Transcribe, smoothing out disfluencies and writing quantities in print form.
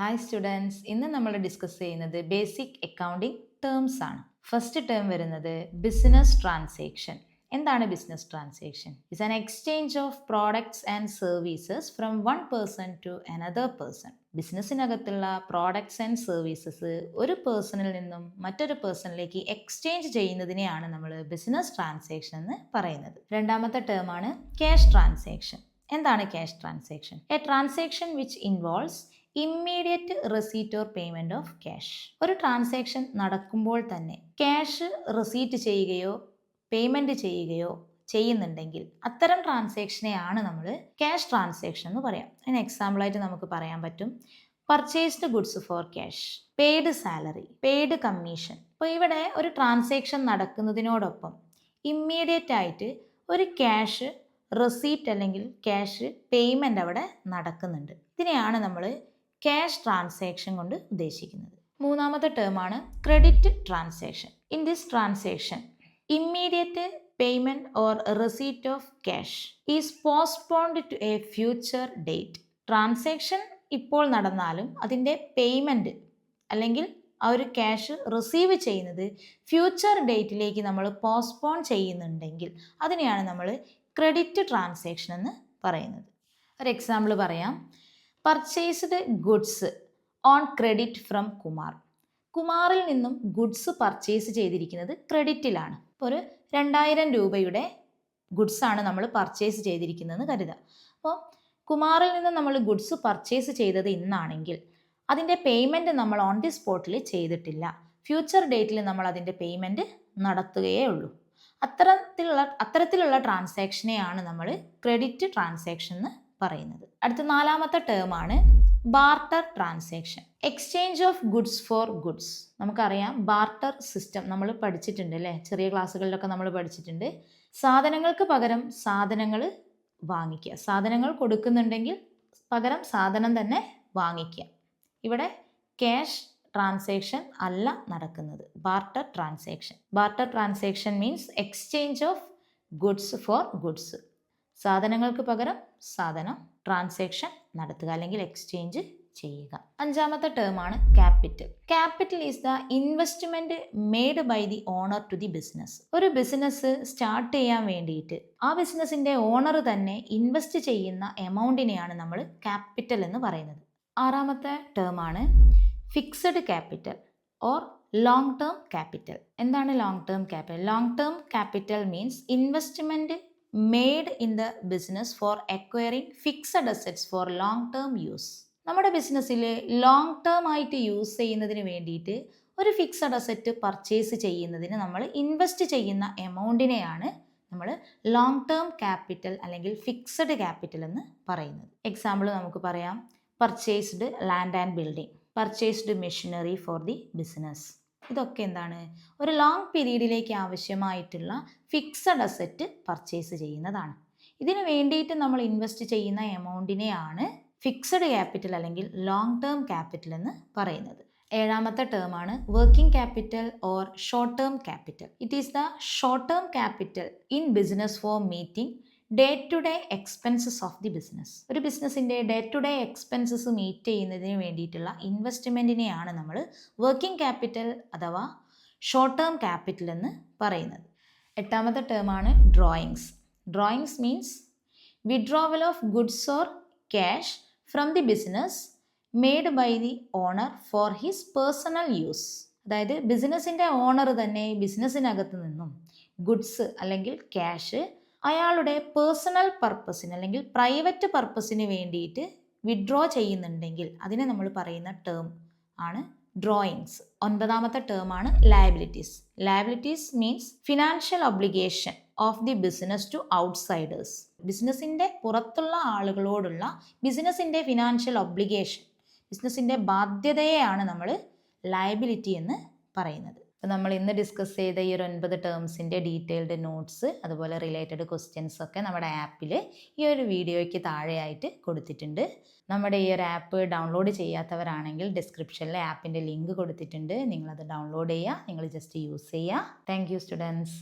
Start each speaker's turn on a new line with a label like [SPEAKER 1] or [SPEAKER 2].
[SPEAKER 1] Hi students, ഇന്ന് നമ്മൾ discuss ചെയ്യുന്നത് ബേസിക് അക്കൗണ്ടിങ് ടേംസ് ആണ്. ഫസ്റ്റ് ടേം വരുന്നത് ബിസിനസ് ട്രാൻസാക്ഷൻ. എന്താണ് business transaction? It's an exchange of products and services from one person to another person. ബിസിനസ്സിനകത്തുള്ള products and services ഒരു പേഴ്സണിൽ നിന്നും മറ്റൊരു പേഴ്സണിലേക്ക് എക്സ്ചേഞ്ച് ചെയ്യുന്നതിനെയാണ് നമ്മൾ ബിസിനസ് ട്രാൻസാക്ഷൻ എന്ന് പറയുന്നത്. രണ്ടാമത്തെ ടേം ആണ് ക്യാഷ് ട്രാൻസാക്ഷൻ. എന്താണ് cash transaction? A transaction which involves immediate receipt or payment of cash. ഒരു ട്രാൻസാക്ഷൻ നടക്കുമ്പോൾ തന്നെ ക്യാഷ് റെസീറ്റ് ചെയ്യുകയോ പേയ്മെന്റ് ചെയ്യുകയോ ചെയ്യുന്നുണ്ടെങ്കിൽ അത്തരം ട്രാൻസാക്ഷനെയാണ് നമ്മൾ ക്യാഷ് ട്രാൻസാക്ഷൻ എന്ന് പറയാം. അതിന് എക്സാമ്പിളായിട്ട് നമുക്ക് പറയാൻ പറ്റും purchased goods for cash, paid salary, paid commission. അപ്പോൾ ഇവിടെ ഒരു ട്രാൻസാക്ഷൻ നടക്കുന്നതിനോടൊപ്പം ഇമ്മീഡിയറ്റ് ആയിട്ട് ഒരു ക്യാഷ് റെസീപ്റ്റ് അല്ലെങ്കിൽ ക്യാഷ് പേയ്മെന്റ് അവിടെ നടക്കുന്നുണ്ട്. ഇതിനെയാണ് നമ്മൾ ക്യാഷ് ട്രാൻസാക്ഷൻ കൊണ്ട് ഉദ്ദേശിക്കുന്നത്. മൂന്നാമത്തെ ടേമാണ് credit transaction. In this transaction immediate payment or receipt of cash is postponed to a future date. Transaction ഇപ്പോൾ നടന്നാലും അതിൻ്റെ പേയ്മെന്റ് അല്ലെങ്കിൽ ആ ഒരു ക്യാഷ് റിസീവ് ചെയ്യുന്നത് ഫ്യൂച്ചർ ഡേറ്റിലേക്ക് നമ്മൾ പോസ്റ്റ്പോൺ ചെയ്യുന്നുണ്ടെങ്കിൽ അതിനെയാണ് നമ്മൾ ക്രെഡിറ്റ് ട്രാൻസാക്ഷൻ എന്ന് പറയുന്നത്. ഒരു എക്സാമ്പിൾ പറയാം. Purchased goods on credit from Kumar. കുമാറിൽ നിന്നും ഗുഡ്സ് പർച്ചേസ് ചെയ്തിരിക്കുന്നത് ക്രെഡിറ്റിലാണ്. ഇപ്പോൾ ഒരു 2000 രൂപയുടെ ഗുഡ്സാണ് നമ്മൾ പർച്ചേസ് ചെയ്തിരിക്കുന്നതെന്ന് കരുതുക. അപ്പോൾ കുമാറിൽ നിന്ന് നമ്മൾ ഗുഡ്സ് പർച്ചേസ് ചെയ്തത് ഇന്നാണെങ്കിൽ അതിൻ്റെ പേയ്മെൻറ്റ് നമ്മൾ ഓൺ ദി സ്പോട്ടിൽ ചെയ്തിട്ടില്ല. ഫ്യൂച്ചർ ഡേറ്റിൽ നമ്മൾ അതിൻ്റെ പേയ്മെൻറ്റ് നടത്തുകയേ ഉള്ളൂ. അത്തരത്തിലുള്ള ട്രാൻസാക്ഷനെയാണ് നമ്മൾ ക്രെഡിറ്റ് ട്രാൻസാക്ഷൻ എന്ന് പറയുന്നത്. അടുത്ത നാലാമത്തെ ടേമാണ് barter transaction. Exchange of goods for goods. നമുക്കറിയാം ബാർട്ടർ സിസ്റ്റം നമ്മൾ പഠിച്ചിട്ടുണ്ട് അല്ലേ, ചെറിയ ക്ലാസ്സുകളിലൊക്കെ നമ്മൾ പഠിച്ചിട്ടുണ്ട്. സാധനങ്ങൾക്ക് പകരം സാധനങ്ങൾ വാങ്ങിക്കുക. സാധനങ്ങൾ കൊടുക്കുന്നുണ്ടെങ്കിൽ പകരം സാധനം തന്നെ വാങ്ങിക്കുക. ഇവിടെ ക്യാഷ് ട്രാൻസാക്ഷൻ അല്ല നടക്കുന്നത്, barter transaction. Barter transaction means exchange of goods for goods. സാധനങ്ങൾക്ക് പകരം സാധനം ട്രാൻസാക്ഷൻ നടത്തുക അല്ലെങ്കിൽ എക്സ്ചേഞ്ച് ചെയ്യുക. അഞ്ചാമത്തെ ടേമാണ് capital. Capital is the investment made by the owner to the business. ഒരു ബിസിനസ് സ്റ്റാർട്ട് ചെയ്യാൻ വേണ്ടിയിട്ട് ആ ബിസിനസിന്റെ ഓണർ തന്നെ ഇൻവെസ്റ്റ് ചെയ്യുന്ന എമൗണ്ടിനെയാണ് നമ്മൾ ക്യാപിറ്റൽ എന്ന് പറയുന്നത്. ആറാമത്തെ ടേമാണ് fixed capital or long term capital. എന്താണ് long term capital? Long term capital means investment made in the business for acquiring fixed assets for long term use. നമ്മുടെ ബിസിനസ്സിൽ ലോങ് ടേം ആയിട്ട് യൂസ് ചെയ്യുന്നതിന് വേണ്ടിയിട്ട് ഒരു ഫിക്സഡ് അസറ്റ് പർച്ചേസ് ചെയ്യുന്നതിന് നമ്മൾ invest ചെയ്യുന്ന എമൗണ്ടിനെയാണ് നമ്മൾ ലോങ് ടേം ക്യാപിറ്റൽ അല്ലെങ്കിൽ ഫിക്സഡ് ക്യാപിറ്റൽ എന്ന് പറയുന്നത്. എക്സാമ്പിൾ നമുക്ക് പറയാം. Purchased land and building, purchased machinery for the business. ഇതൊക്കെ എന്താണ്? ഒരു ലോങ് പീരീഡിലേക്ക് ആവശ്യമായിട്ടുള്ള ഫിക്സഡ് അസറ്റ് പർച്ചേസ് ചെയ്യുന്നതാണ്. ഇതിന് വേണ്ടിയിട്ട് നമ്മൾ ഇൻവെസ്റ്റ് ചെയ്യുന്ന എമൗണ്ടിനെയാണ് ഫിക്സഡ് ക്യാപിറ്റൽ അല്ലെങ്കിൽ ലോങ് ടേം ക്യാപിറ്റൽ എന്ന് പറയുന്നത്. ഏഴാമത്തെ ടേമാണ് working capital or short term capital. It is the short term capital in business for meeting day to day expenses of the business. ഒരു ബിസിനസ്സിൻ്റെ day to day expenses meet ചെയ്യുന്നതിന് വേണ്ടിയിട്ടുള്ള ഇൻവെസ്റ്റ്മെൻറ്റിനെയാണ് നമ്മൾ വർക്കിംഗ് ക്യാപിറ്റൽ അഥവാ ഷോർട്ട് ടേം ക്യാപിറ്റൽ എന്ന് പറയുന്നത്. എട്ടാമത്തെ ടേമാണ് drawings. Drawings means withdrawal of goods or cash from the business made by the owner for his personal use. അതായത് ബിസിനസ്സിൻ്റെ ഓണർ തന്നെ ബിസിനസ്സിനകത്ത് നിന്നും ഗുഡ്സ് അല്ലെങ്കിൽ ക്യാഷ് അയാളുടെ പേഴ്സണൽ പർപ്പസിന് അല്ലെങ്കിൽ പ്രൈവറ്റ് പർപ്പസിന് വേണ്ടിയിട്ട് വിഡ്രോ ചെയ്യുന്നുണ്ടെങ്കിൽ അതിനെ നമ്മൾ പറയുന്ന ടേം ആണ് ഡ്രോയിങ്സ്. ഒൻപതാമത്തെ ടേമാണ് liabilities. Liabilities means financial obligation of the business to outsiders. ബിസിനസ്സിൻ്റെ പുറത്തുള്ള ആളുകളോടുള്ള ബിസിനസ്സിൻ്റെ ഫിനാൻഷ്യൽ ഒബ്ലിഗേഷൻ, ബിസിനസ്സിൻ്റെ ബാധ്യതയെയാണ് നമ്മൾ ലയബിലിറ്റി എന്ന് പറയുന്നത്. അപ്പോൾ നമ്മൾ ഇന്ന് ഡിസ്കസ് ചെയ്ത ഈ ഒരു 9 ടേംസിൻ്റെ ഡീറ്റെയിൽഡ് നോട്ട്സ് അതുപോലെ റിലേറ്റഡ് ക്വസ്റ്റ്യൻസ് ഒക്കെ നമ്മുടെ ആപ്പിൽ ഈ ഒരു വീഡിയോയ്ക്ക് താഴെയായിട്ട് കൊടുത്തിട്ടുണ്ട്. നമ്മുടെ ഈ ഒരു ആപ്പ് ഡൗൺലോഡ് ചെയ്യാത്തവരാണെങ്കിൽ ഡിസ്ക്രിപ്ഷനിൽ ആപ്പിൻ്റെ ലിങ്ക് കൊടുത്തിട്ടുണ്ട്. നിങ്ങളത് ഡൗൺലോഡ് ചെയ്യുക, നിങ്ങൾ ജസ്റ്റ് യൂസ് ചെയ്യുക. Thank you students.